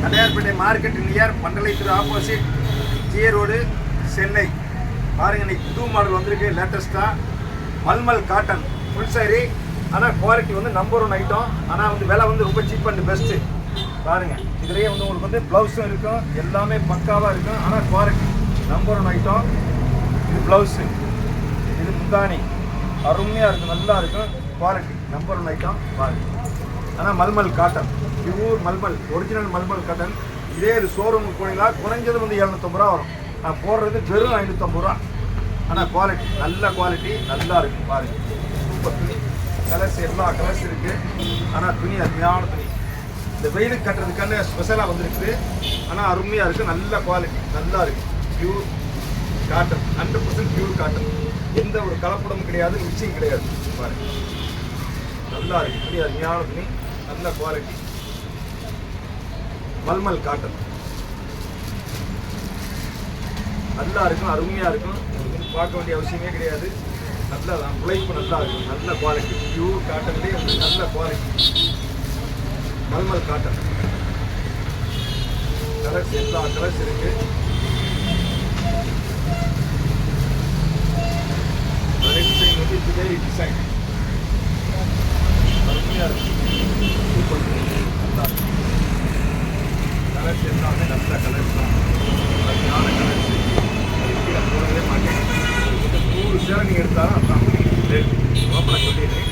அடையார்பேட்டை market near Mandalay திரு opposite GA road Chennai. பாருங்க, இன்னைக்கு புது மாடல் வந்திருக்கு லேட்டஸ்ட்டாக. Mulmul cotton full sorry. ஆனால் குவாலிட்டி வந்து நம்பர் 1 ஐட்டம். ஆனால் வந்து விலை வந்து ரொம்ப சீப் அண்ட் பெஸ்ட்டு. பாருங்கள், இதுலேயே வந்து உங்களுக்கு வந்து ப்ளவுஸும் இருக்கும், எல்லாமே பக்காவாக இருக்கும். ஆனால் குவாலிட்டி நம்பர் 1 ஐட்டம். இது ப்ளவுஸு, இது முந்தானி அருமையாக இருக்கும், நல்லா இருக்கும். Quality number 1 item. பாருங்கள், ஆனால் mulmul cotton, pure mulmul, original mulmul cotton. இதே இது ஷோரூமுக்கு போனீங்களா குறைஞ்சது வந்து 750 ரூபா வரும். நான் போடுறது வெறும் 550 ரூபா. ஆனால் குவாலிட்டி நல்ல குவாலிட்டி, நல்லா இருக்கும். பாருங்கள், சூப்பர் துணி. கலர்ஸ் எல்லா கலர்ஸ் இருக்குது. ஆனால் துணி அருமையான துணி. இந்த வெயிலுக்கு கட்டுறதுக்கான ஸ்பெஷலாக வந்துருக்குது. ஆனால் அருமையாக இருக்குது, நல்ல குவாலிட்டி, நல்லா இருக்குது. Pure cotton, 100% pure cotton. எந்த ஒரு கலப்படமும் கிடையாது, மிக்சிங் கிடையாது. பாருங்கள், நல்லா இருக்குது துணி, அருமையான துணி, நல்ல குவாலிட்டி. மல்மல் காட்டன் நல்லா இருக்கும், அருமையாக இருக்கும். உங்களுக்கு பார்க்க வேண்டிய அவசியமே கிடையாது. நல்லா உழைப்பு நல்லா இருக்கும், நல்ல குவாலிட்டி. பியூர் காட்டன்லேயே வந்து நல்ல குவாலிட்டி. மல்மல் காட்டன் கலர்ஸ் எல்லா கலர்ஸ் இருக்கு. டிசைன் வந்து இதே டிசைன் அருமையாக இருக்கும். சூப்பர், நல்லா கலர்ஸ் எல்லாமே நல்ல கலர்ஸ் தான், அருமையான கலர்ஸ். கீழே போடவே மாட்டேன். 100 சேலை நீங்கள் எடுத்தாலும் அதான் ரேட் ஓப்பனாக சொல்லிடுறேன்.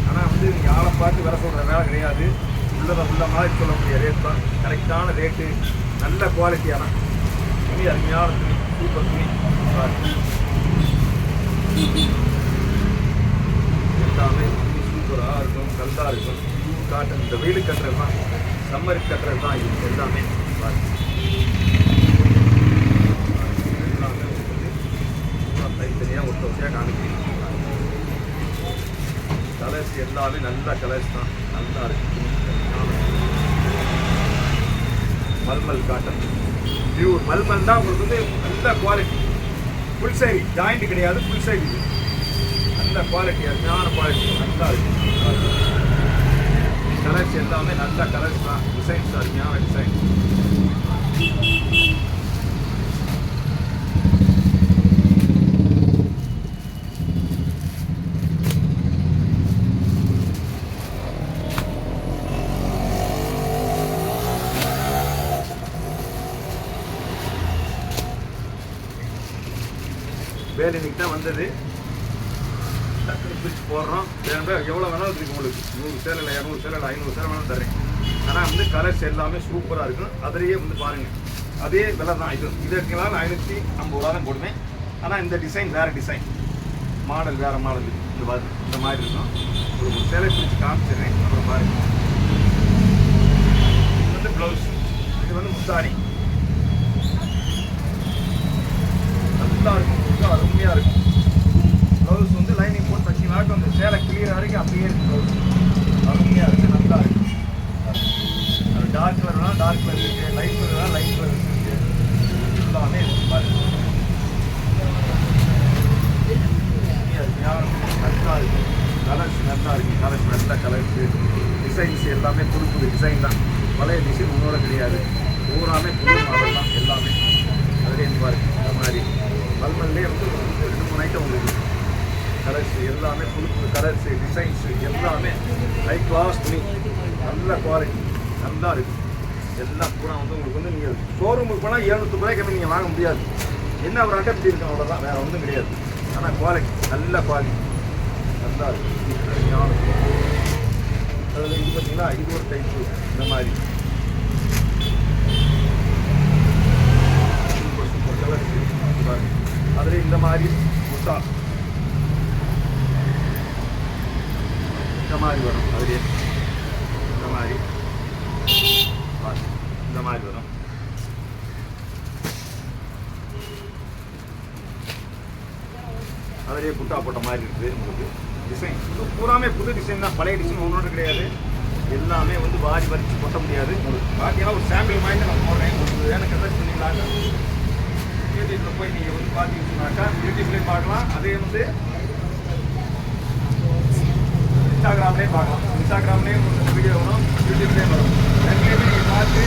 ஆனால் வந்து நீங்கள் ஆளை பார்த்து வர சொல்கிற வேலை கிடையாது. உள்ளதை உள்ள மாதிரி சொல்லக்கூடிய ரேட் தான், கரெக்டான ரேட்டு, நல்ல குவாலிட்டியான துணி, அருமையான துணி, சூப்பர் துணி. எல்லாமே துணி சூப்பராக இருக்கும், கல்லாக இருக்கும். Pure cotton. இந்த வெயிலுக்கு கட்டுறது தான், சம்மருக்கு கட்டுறது தான் இது எல்லாமே. எல்லாமே வந்து தனித்தனியாக ஒட்ட வசையாக காமிக்கிறீங்க. கலர்ஸ் எல்லாமே நல்ல கலர்ஸ் தான், நல்லா இருக்கு. மல்மல் காட்டன் பியூர் மல்மல் தான். உங்களுக்கு வந்து நல்ல குவாலிட்டி. ஃபுல் சைடு ஜாயிண்ட் கிடையாது, ஃபுல் சைடு இது. நல்ல குவாலிட்டி, அருமையான குவாலிட்டி, நல்லா இருக்கு. கலர்ஸ் எல்லாமே நல்ல கலர்ஸ் தான், டிசைன்ஸ் அருமையான டிசைன். வேலை இன்னைக்கு தான் வந்தது. டக்குனு பிரிச்சு போடுறோம். எவ்வளோ வேணாலும் இருக்குது உங்களுக்கு. 100 சேலை, 200 சேலை, 500 சேலை வேணாலும் தரேன். ஆனால் வந்து கலர்ஸ் எல்லாமே சூப்பராக இருக்கும். அதிலேயே வந்து பாருங்கள், அதே விலை தான். இது இருக்கனால 550 ரூபா தான் போடுவேன். ஆனால் இந்த டிசைன் வேறு டிசைன், மாடல் வேறு மாடல். இந்த மாதிரி இருக்கும். ஒரு சேலை பிரித்து காமிச்சிடுறேன், அப்புறம் பாருங்கள். இது வந்து ப்ளவுஸ், இது வந்து முந்தானி. நல்லா இருக்கும், அருமையாக இருக்கும். ப்ளவுஸ் வந்து லைனிங் போட்டு வச்சிங்கனாக்க அந்த சேலை கிளியர் வரைக்கும் அப்படியே இருக்கும். ப்ளவுஸ் அருமையாக இருக்குது, நல்லா இருக்குது. அது டார்க் கலர்னா டார்க் கலர் இருக்குது, லைட் கலர்னா லைட் கலர் இருக்குது. எல்லாமே பாருங்கள், அருமையாக நல்லா இருக்குது. கலர்ஸ் நல்லா இருக்குது, கலர்ஸ் நல்ல கலர்ஸு. டிசைன்ஸ் எல்லாமே புது புது டிசைன் தான். பழைய டிசைன் உன்னோட கிடையாது, பூராமே புது மாடல் தான் எல்லாமே. அதுலேயே பாருங்கள், இந்த மாதிரி மல்மல்லே வந்து 2-3 ஐட்டம் உங்களுக்கு. கலர்ஸ் எல்லாமே புது புது கலர்ஸு, டிசைன்ஸு எல்லாமே ஹை கிளாஸ் துணி, நல்ல குவாலிட்டி, நல்லா இருக்குது. எல்லாம் பூரா வந்து உங்களுக்கு வந்து நீங்கள் ஷோரூமுக்கு போனால் 750 ரூபாய்க்கு கம்மி நீங்கள் வாங்க முடியாது. என்ன ஒரு அட்டை இருக்கணும், அவ்வளோதான், வேறு ஒன்றும் கிடையாது. ஆனால் குவாலிட்டி நல்ல குவாலிட்டி, நல்லா இருக்குது. அதில் இது பார்த்தீங்கன்னா இது ஒரு டைப்பு. இந்த மாதிரி சூப்பர் சூப்பர் கலர்ஸ். அதில் இந்த மாதிரி புட்டா இந்த மாதிரி வரும். அதுலேயே இந்த மாதிரி இந்த மாதிரி வரும். அதிலேயே புட்டா போட்ட மாதிரி இருக்குது உங்களுக்கு. டிசைன் இது பூராமே புது டிசைன் தான், பழைய டிசைன் ஒன்றோடு கிடையாது. எல்லாமே வந்து வாரி வரிச்சு கொட்ட முடியாது. உங்களுக்கு பார்த்தீங்கன்னா ஒரு சாம்பிள் மாதிரி நான் போடுறேன். உங்களுக்கு எனக்கு எதாவது சொன்னீங்களாக்கா யூடியூப்பில் போய் நீங்கள் வந்து பார்த்தீங்கன்னாக்கா யூடியூப்லேயும் பார்க்கலாம். அதே வந்து இன்ஸ்டாகிராம்லேயும் பார்க்கலாம். இன்ஸ்டாகிராம்லேயும் வீடியோ வரும், யூடியூப்லேயும் வரும். ரெண்டுலேயுமே நீங்கள் பார்த்து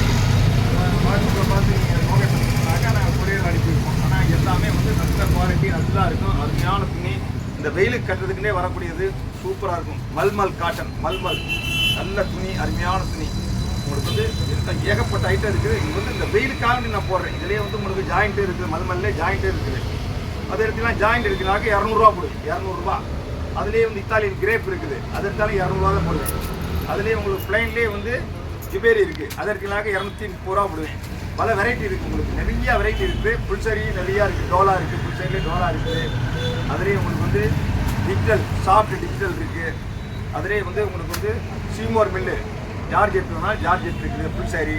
வெயிலுக்கு கட்டுறதுக்குன்னே வரக்கூடியது. சூப்பராக இருக்கும். மல்மல் காட்டன், மல்மல் நல்ல துணி, அருமையான துணி. உங்களுக்கு வந்து ஏகப்பட்ட ஐட்டம் இருக்குது. இது வந்து இந்த வெயிலுக்காக நான் போடுறேன். இதுலேயே வந்து உங்களுக்கு ஜாயிண்ட்டு இருக்குது, மல்மல்லே ஜாயிண்ட்டு இருக்குது. அது எடுத்துக்கலாம் ஜாயிண்ட் இருக்குனாக்க 200 போடுது, 200. அதுலேயே வந்து இத்தாலியன் கிரேப் இருக்குது, அது எடுத்தாலும் 200 தான் போடுவேன். அதுலேயே உங்களுக்கு பிளைன்லேயே வந்து ஜிபேரி இருக்குது, அது எடுத்துனாக்க 230 போடுவேன். பல வெரைட்டி இருக்குது, உங்களுக்கு நிறைய வெரைட்டி இருக்குது. ஃபுல் சாரி நிறையா இருக்குது, டோலா இருக்குது, ஃபுல் சாரிலே டோலா இருக்குது. அதுலேயே உங்களுக்கு வந்து டிஜிட்டல் சாஃப்ட் டிஜிட்டல் இருக்குது. அதுலேயே வந்து உங்களுக்கு வந்து சீமோர் மில்லு ஜார்ஜெட் வேணால் ஜார்ஜெட் இருக்குது, ஃபுல் சாரி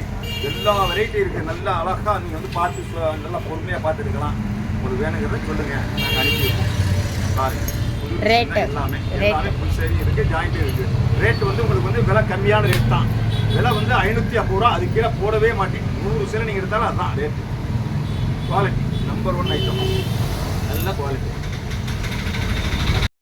எல்லா வெரைட்டி இருக்குது. நல்லா அழகாக நீங்கள் வந்து பார்த்து நல்லா பொறுமையாக பார்த்துருக்கலாம். உங்களுக்கு வேணுங்கிறத சொல்லுங்கள், நாங்கள் அனுப்பிடுவோம். பாருங்கள் ரேட்டு எல்லாமே ஃபுல் சாரி இருக்குது, ஜாயிண்ட்டு இருக்குது. ரேட்டு வந்து உங்களுக்கு வந்து விலை கம்மியான ரேட் தான். விலை வந்து 550 ரூபா, அது கீழே போடவே மாட்டேன். 100 சேலை நீங்கள் எடுத்தாலும் அதுதான் ரேட்டு. குவாலிட்டி நம்பர் 1 ஐட்டம், நல்ல குவாலிட்டி.